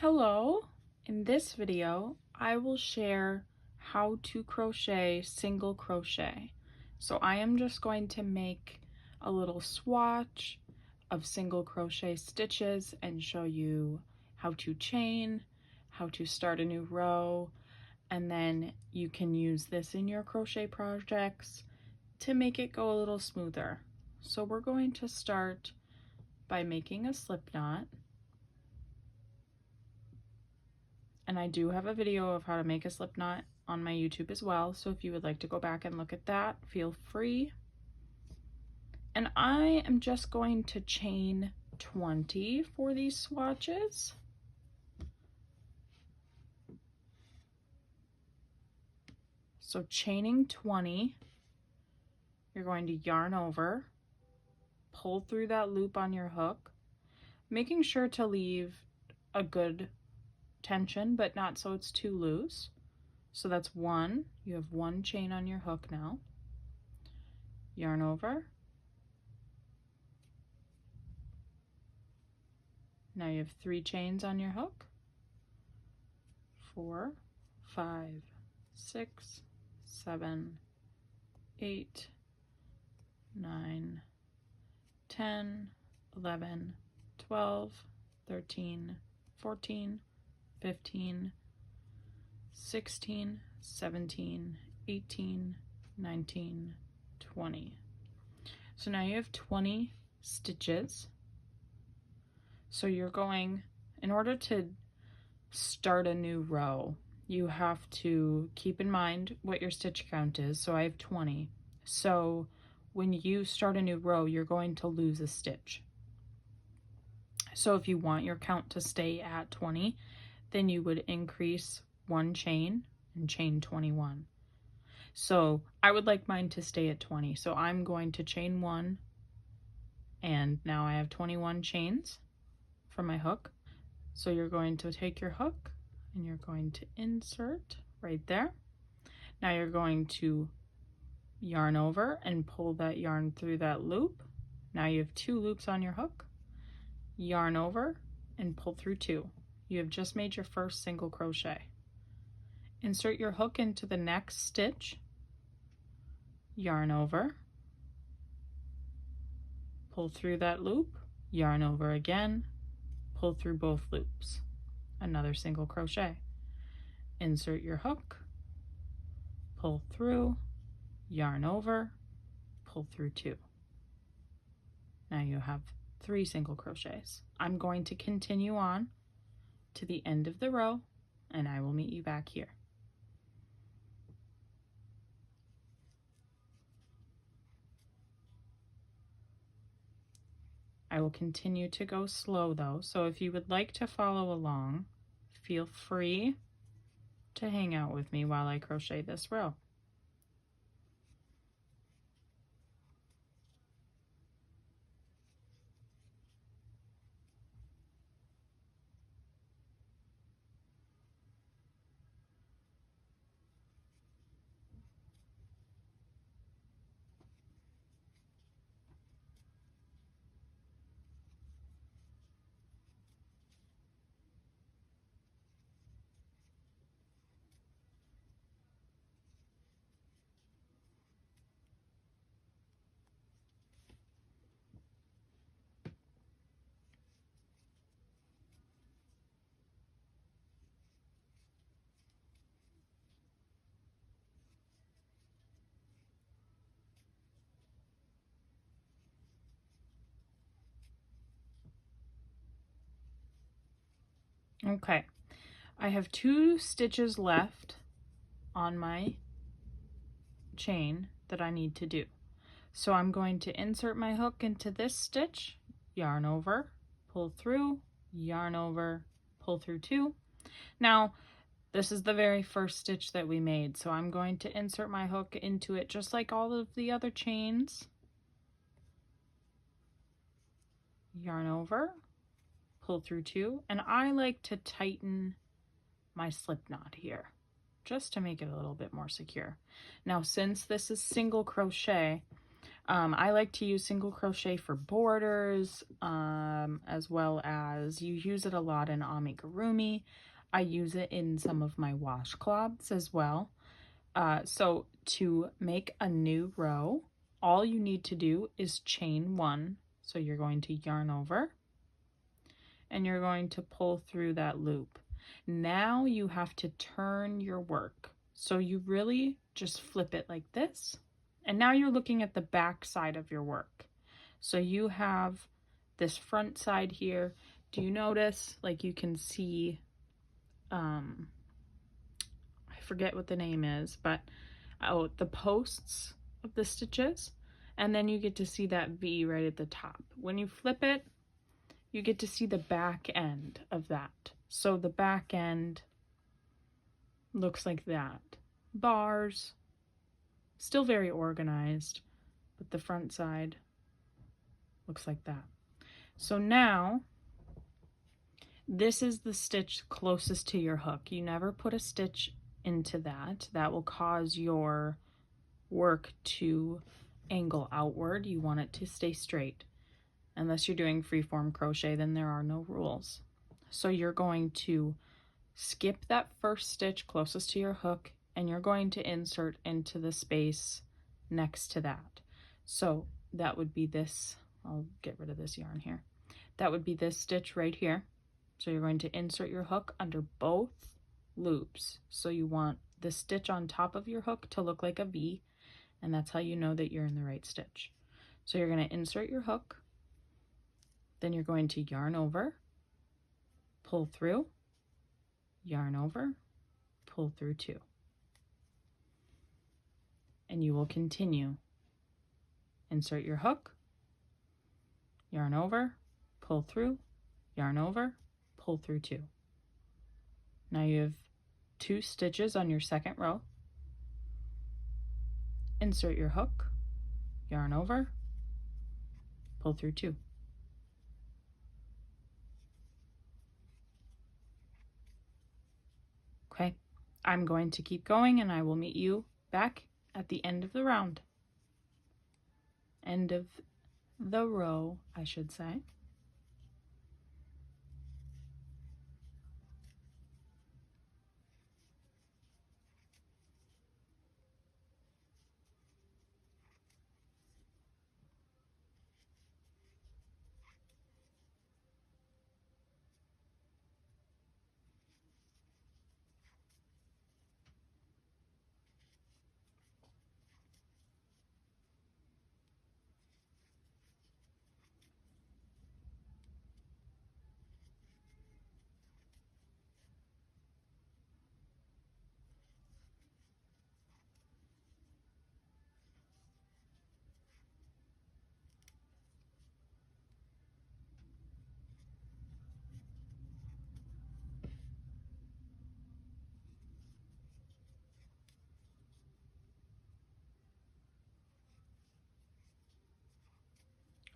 Hello, in this video I will share how to crochet single crochet. So I am just going to make a little swatch of single crochet stitches and show you how to chain, how to start a new row, and then you can use this in your crochet projects to make it go a little smoother. So we're going to start by making a slip knot. And I do have a video of how to make a slip knot on my YouTube as well, so if you would like to go back and look at that, feel free. And I am just going to chain 20 for these swatches. So chaining 20, you're going to yarn over, pull through that loop on your hook, making sure to leave a good tension, but not so it's too loose. So that's one. You have one chain on your hook now. Yarn over. Now you have 3 chains on your hook. 4, 5, 6, 7, 8, 9, 10, 11, 12, 13, 14, 15, 16, 17, 18, 19, 20. So now you have 20 stitches. So you're going, in order to start a new row, you have to keep in mind what your stitch count is. So I have 20. So when you start a new row, you're going to lose a stitch. So if you want your count to stay at 20, then you would increase 1 chain and chain 21. So I would like mine to stay at 20. So I'm going to chain 1, and now I have 21 chains for my hook. So you're going to take your hook and you're going to insert right there. Now you're going to yarn over and pull that yarn through that loop. Now you have 2 loops on your hook. Yarn over and pull through 2. You have just made your first single crochet. Insert your hook into the next stitch, yarn over, pull through that loop, yarn over again, pull through both loops, another single crochet. Insert your hook, pull through, yarn over, pull through 2. Now you have 3 single crochets. I'm going to continue on to the end of the row, and I will meet you back here. I will continue to go slow though, so if you would like to follow along, feel free to hang out with me while I crochet this row. Okay, I have 2 stitches left on my chain that I need to do. So I'm going to insert my hook into this stitch, yarn over, pull through, yarn over, pull through 2. Now, this is the very first stitch that we made, so I'm going to insert my hook into it just like all of the other chains. Yarn over, pull through 2, and I like to tighten my slip knot here just to make it a little bit more secure. Now, since this is single crochet, I like to use single crochet for borders, as well as you use it a lot in amigurumi. I use it in some of my washcloths as well. So to make a new row, all you need to do is chain one. So you're going to yarn over and you're going to pull through that loop. Now you have to turn your work. So you really just flip it like this. And now you're looking at the back side of your work. So you have this front side here. Do you notice, like you can see, I forget what the name is, but the posts of the stitches. And then you get to see that V right at the top. When you flip it, you get to see the back end of that. So the back end looks like that. Bars, still very organized, but the front side looks like that. So now, this is the stitch closest to your hook. You never put a stitch into that. That will cause your work to angle outward. You want it to stay straight. Unless you're doing freeform crochet, then there are no rules. So you're going to skip that first stitch closest to your hook, and you're going to insert into the space next to that. So that would be this, I'll get rid of this yarn here. That would be this stitch right here. So you're going to insert your hook under both loops. So you want the stitch on top of your hook to look like a V, and that's how you know that you're in the right stitch. So you're going to insert your hook, then you're going to yarn over, pull through, yarn over, pull through two. And you will continue. Insert your hook, yarn over, pull through, yarn over, pull through two. Now you have 2 stitches on your second row. Insert your hook, yarn over, pull through 2. Okay, I'm going to keep going and I will meet you back at the end of the round. End of the row, I should say.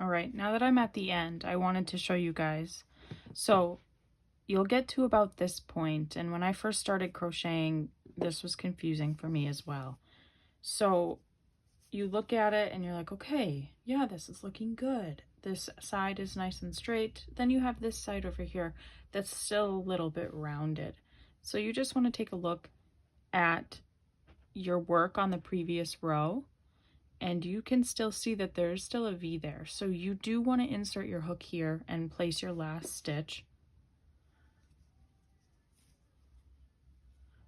All right, now that I'm at the end, I wanted to show you guys. So you'll get to about this point, and when I first started crocheting, this was confusing for me as well. So you look at it and you're like, okay, yeah, this is looking good. This side is nice and straight. Then you have this side over here that's still a little bit rounded. So you just want to take a look at your work on the previous row, and you can still see that there's still a V there. So you do want to insert your hook here and place your last stitch.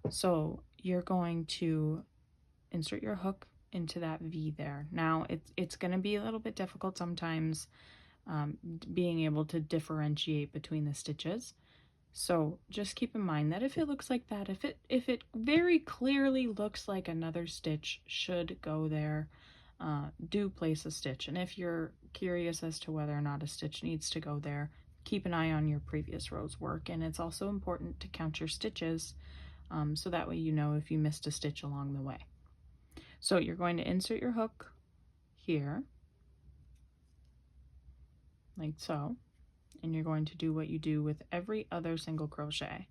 So you're going to insert your hook into that V there. Now it's going to be a little bit difficult sometimes being able to differentiate between the stitches. So just keep in mind that if it looks like that, if it very clearly looks like another stitch should go there, do place a stitch. And if you're curious as to whether or not a stitch needs to go there, keep an eye on your previous row's work. And it's also important to count your stitches so that way you know if you missed a stitch along the way. So you're going to insert your hook here, like so, and you're going to do what you do with every other single crochet.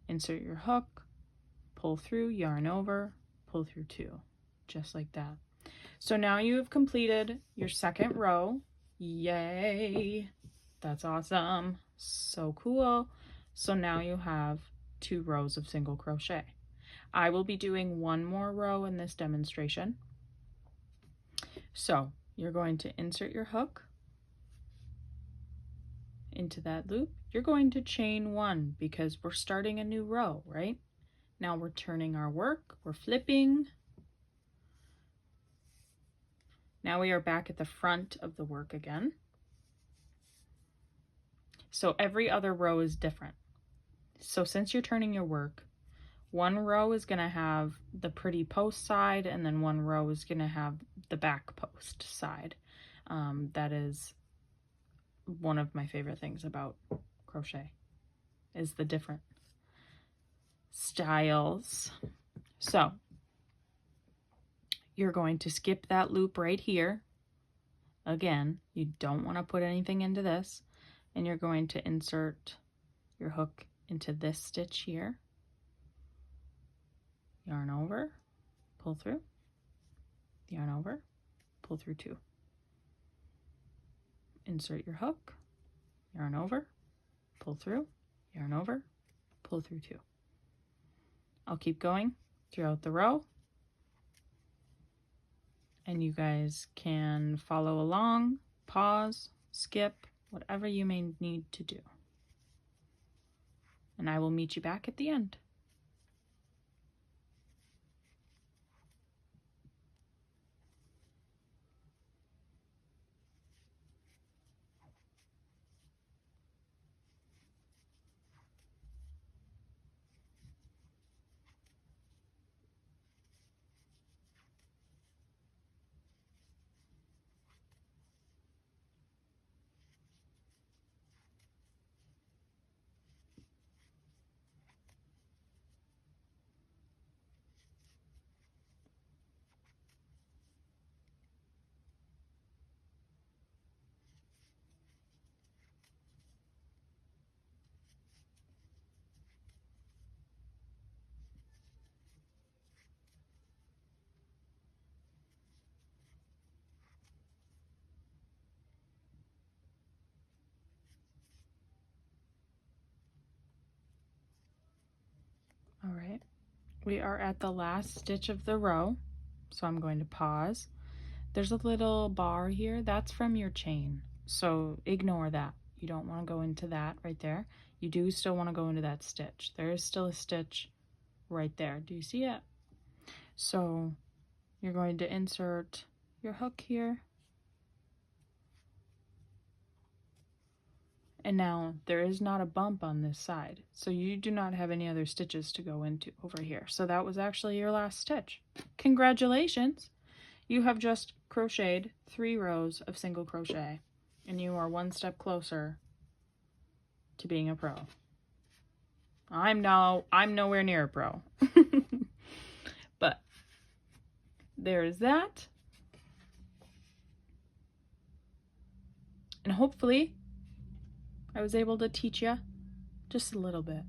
Insert your hook, pull through, yarn over, pull through 2, just like that. So now you have completed your second row. Yay! That's awesome. So cool. So now you have 2 rows of single crochet. I will be doing 1 more row in this demonstration. So you're going to insert your hook into that loop. You're going to chain 1 because we're starting a new row, right? Now we're turning our work, we're flipping. Now we are back at the front of the work again. So every other row is different. So since you're turning your work, 1 row is going to have the pretty post side, and then 1 row is going to have the back post side. That is one of my favorite things about crochet, is the different styles. So you're going to skip that loop right here. Again, you don't want to put anything into this, and you're going to insert your hook into this stitch here. Yarn over, pull through, yarn over, pull through 2. Insert your hook, yarn over, pull through, yarn over, pull through 2. I'll keep going throughout the row, and you guys can follow along, pause, skip, whatever you may need to do. And I will meet you back at the end. All right, we are at the last stitch of the row, so I'm going to pause. There's a little bar here, that's from your chain, so ignore that. You don't want to go into that right there. You do still want to go into that stitch. There is still a stitch right there. Do you see it? So you're going to insert your hook here. And now there is not a bump on this side, so you do not have any other stitches to go into over here. So that was actually your last stitch. Congratulations! You have just crocheted 3 rows of single crochet, and you are 1 step closer to being a pro. I'm nowhere near a pro. But there's that. And hopefully I was able to teach you just a little bit.